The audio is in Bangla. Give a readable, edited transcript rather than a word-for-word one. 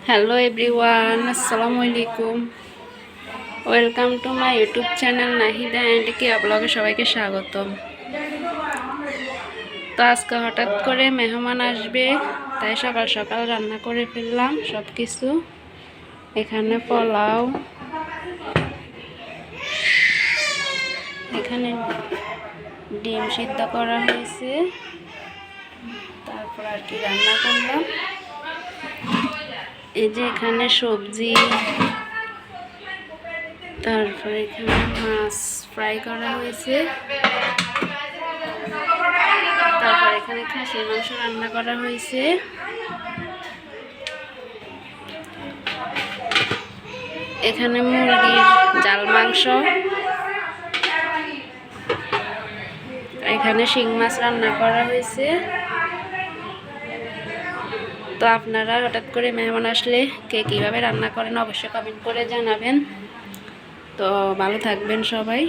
হ্যালো এভরিওয়ান, আসসালামু আলাইকুম। Welcome to my YouTube channel Nahida and কিয়া ব্লগে সবাইকে স্বাগতম। তো আজকে হঠাৎ করে মেহমান আসবে, তাই সকাল সকাল রান্না করে ফেললাম সব কিছু। এখানে পোলাও, এখানে ডিম সিদ্ধ করা হয়েছে, তারপর আর কি রান্না করলাম। এই যে এখানে সবজি, তারপর এখানে মাছ ফ্রাই করা হয়েছে, তারপর এখানে খাসির মাংস রান্না করা হয়েছে, এখানে মুরগির জাল মাংস, এখানে শিং মাছ রান্না করা হয়েছে। তো আপনারা হঠাৎ করে মেহমান আসলে কে কীভাবে রান্না করেন অবশ্যই কমেন্ট করে জানাবেন। তো ভালো থাকবেন সবাই।